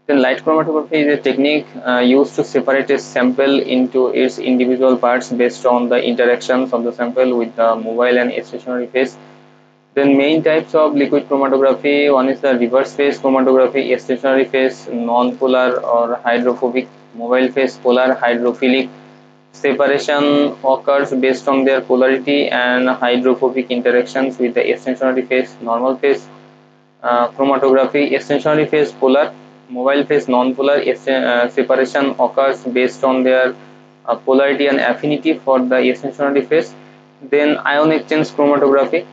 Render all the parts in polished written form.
Then light chromatography is a technique used to separate a sample into its individual parts based on the interactions of the sample with the mobile and stationary phase. Then main types of liquid chromatography, one is the reverse phase chromatography, stationary phase non-polar or hydrophobic, mobile phase polar hydrophilic. Separation occurs based on their polarity and hydrophobic interactions with the stationary phase. Normal phase chromatography, stationary phase polar, mobile phase non-polar. Separation occurs based on their polarity and affinity for the stationary phase. Then ion exchange chromatography,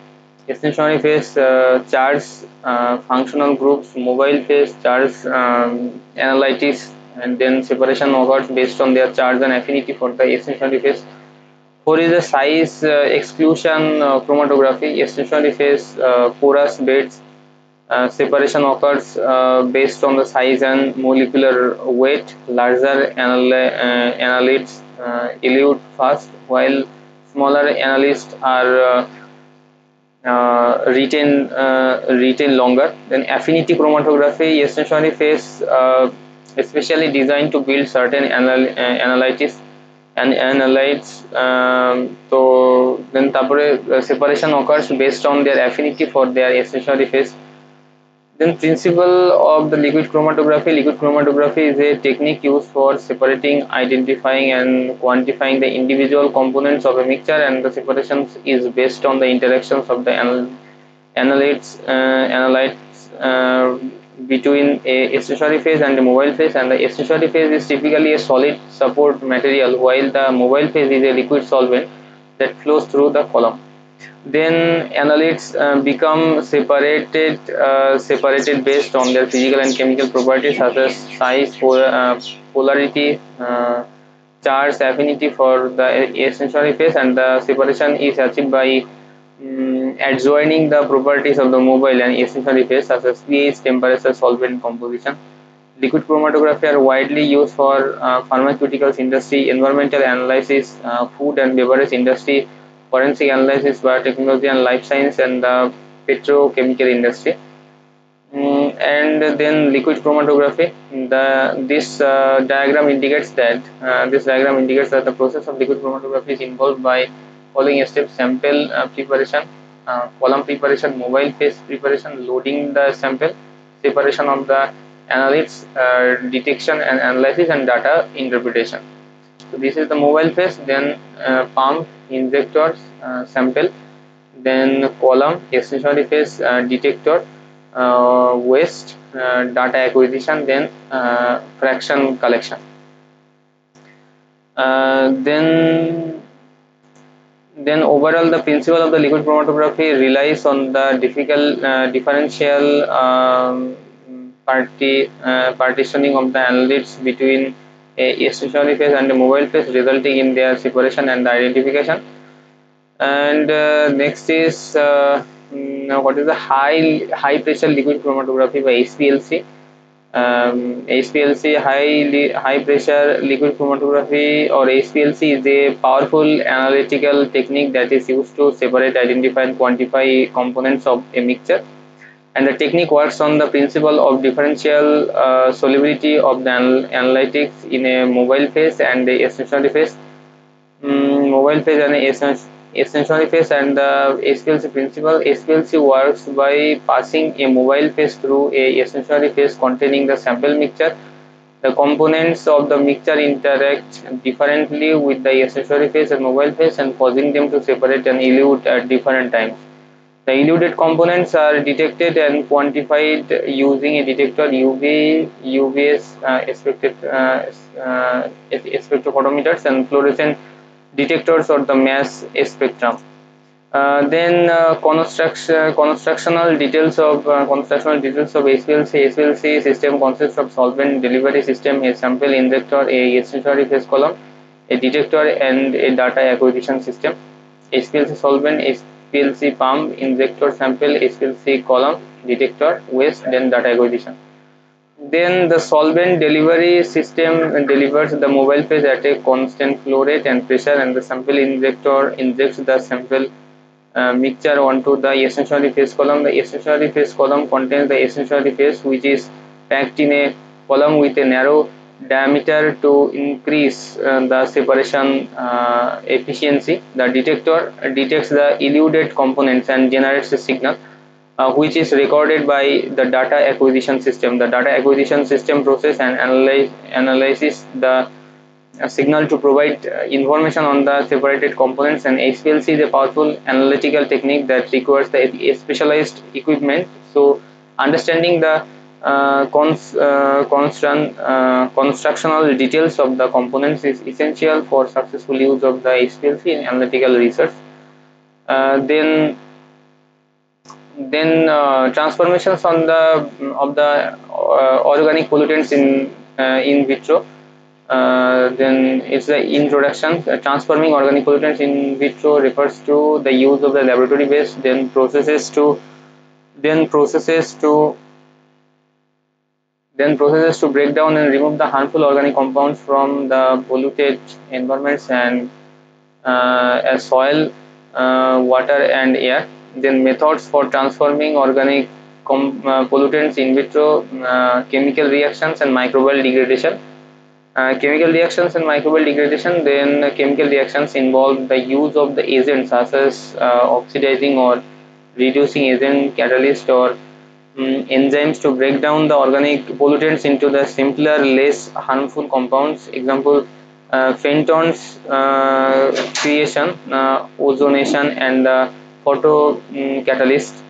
stationary phase charge functional groups, mobile phase charge analytes, and then separation occurs based on their charge and affinity for the stationary phase. 4 is the size exclusion chromatography, stationary phase porous beds. Separation occurs based on the size and molecular weight. Larger analytes elute fast, while smaller analytes are retain longer. Then affinity chromatography, stationary phase especially designed to build certain analytes and analytes. So then separation occurs based on their affinity for their stationary phase. Then principle of the liquid chromatography. Liquid chromatography is a technique used for separating, identifying and quantifying the individual components of a mixture, and the separations is based on the interactions of the analytes between a stationary phase and a mobile phase. And the stationary phase is typically a solid support material, while the mobile phase is a liquid solvent that flows through the column. Then analytes become separated based on their physical and chemical properties such as size, polarity, charge, affinity for the stationary phase, and the separation is achieved by adjoining the properties of the mobile and stationary phase such as pH, temperature, solvent composition. Liquid chromatography are widely used for pharmaceuticals industry, environmental analysis, food and beverage industry, forensic analysis, biotechnology and life science, and the petrochemical industry. And then liquid chromatography. This diagram indicates that the process of liquid chromatography is involved by following steps: sample preparation, column preparation, mobile phase preparation, loading the sample, separation of the analytes, detection and analysis, and data interpretation. So this is the mobile phase. Then pump, injectors, sample, then column, stationary phase, detector, waste, data acquisition, then fraction collection. Then overall the principle of the liquid chromatography relies on the differential partitioning of the analytes between a stationary phase and a mobile phase, resulting in their separation and the identification. And next is what is the high pressure liquid chromatography by HPLC. HPLC, high pressure liquid chromatography, or HPLC, is a powerful analytical technique that is used to separate, identify and quantify components of a mixture. And the technique works on the principle of differential solubility of the analytics in a mobile phase and a stationary phase. Mobile phase and a stationary phase. And the HPLC principle: HPLC works by passing a mobile phase through a stationary phase containing the sample mixture. The components of the mixture interact differently with the stationary phase and mobile phase, and causing them to separate and elute at different times. The eluded components are detected and quantified using a detector, UVS spectrophotometers, and fluorescent detectors, or the mass spectrum. Then constructional details of HPLC. HPLC system consists of solvent delivery system, a sample injector, a stationary phase column, a detector, and a data acquisition system. HPLC solvent, HPLC pump, injector, sample, HPLC column, detector, waste, then data acquisition. Then the solvent delivery system delivers the mobile phase at a constant flow rate and pressure, and the sample injector injects the sample mixture onto the stationary phase column. The stationary phase column contains the stationary phase, which is packed in a column with a narrow diameter to increase the separation efficiency. The detector detects the eluded components and generates a signal which is recorded by the data acquisition system. The data acquisition system process and analyzes the signal to provide information on the separated components, and HPLC is a powerful analytical technique that requires the specialized equipment. So understanding the constructional details of the components is essential for successful use of the HPLC in analytical research. Then transformations on the of the organic pollutants in vitro. Then it's the introduction. Transforming organic pollutants in vitro refers to the use of the laboratory based then processes to break down and remove the harmful organic compounds from the polluted environments and as soil, water and air. Then methods for transforming organic pollutants in vitro, chemical reactions and microbial degradation. Chemical reactions and microbial degradation. Then chemical reactions involve the use of the agents such as oxidizing or reducing agent, catalyst or enzymes to break down the organic pollutants into the simpler, less harmful compounds. Example: Fenton's creation, ozonation, and the photocatalyst.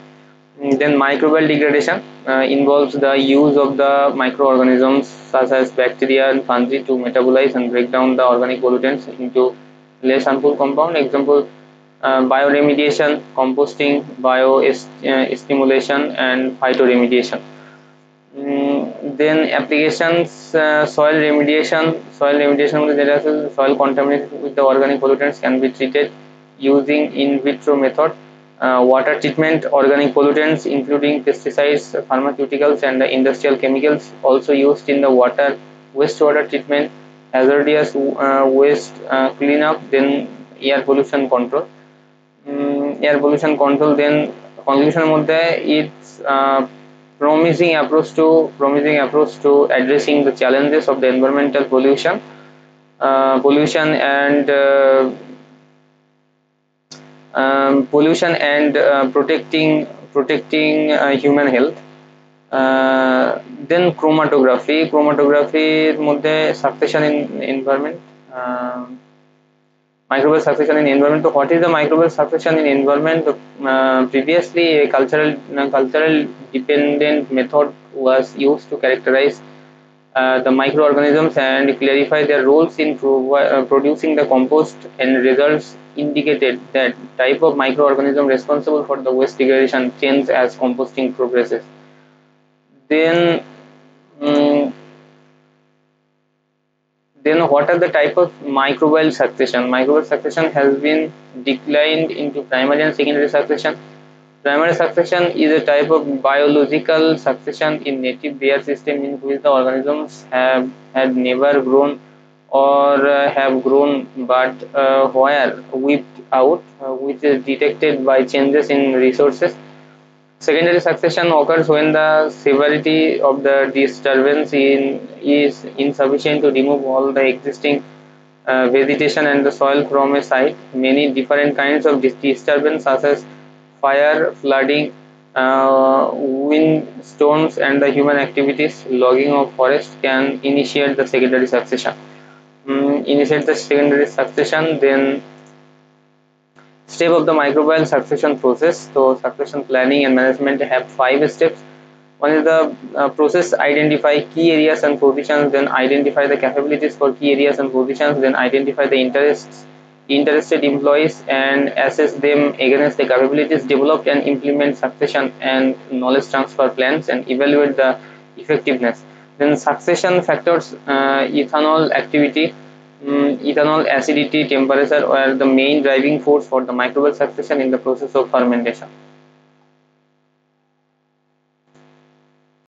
Then microbial degradation involves the use of the microorganisms such as bacteria and fungi to metabolize and break down the organic pollutants into less harmful compound. Example: bioremediation, composting, biostimulation, and phytoremediation. Then applications: soil remediation soil contaminated with the organic pollutants can be treated using in vitro method. Water treatment: organic pollutants including pesticides, pharmaceuticals and industrial chemicals also used in the wastewater treatment. Hazardous waste cleanup. Then air pollution control. Then conclusion মধ্যে it's promising approach to addressing the challenges of the environmental pollution and protecting human health. Then chromatography মধ্যে succession in environment, microbial succession in environment. So what is the microbial succession in environment? Previously a cultural dependent method was used to characterize the microorganisms and clarify their roles in producing the compost, and results indicated that type of microorganism responsible for the waste degradation change as composting progresses. Then what are the type of microbial succession? Microbial succession has been declined into primary and secondary succession. Primary succession is a type of biological succession in native bare system in which the organisms had never grown or have grown but were wiped out, which is detected by changes in resources. Secondary succession occurs when the severity of the disturbance is insufficient to remove all the existing vegetation and the soil from a site. Many different kinds of disturbance such as fire, flooding, windstorms and the human activities, logging of forest can initiate the secondary succession. Then step of the microbial succession process. So succession planning and management have 5 steps. One is the process: identify key areas and positions, then identify the capabilities for key areas and positions, then identify the interested employees and assess them against the capabilities developed, and implement succession and knowledge transfer plans and evaluate the effectiveness. Then succession factors: ethanol activity, ethanol acidity, temperature were the main driving force for the microbial succession in the process of fermentation.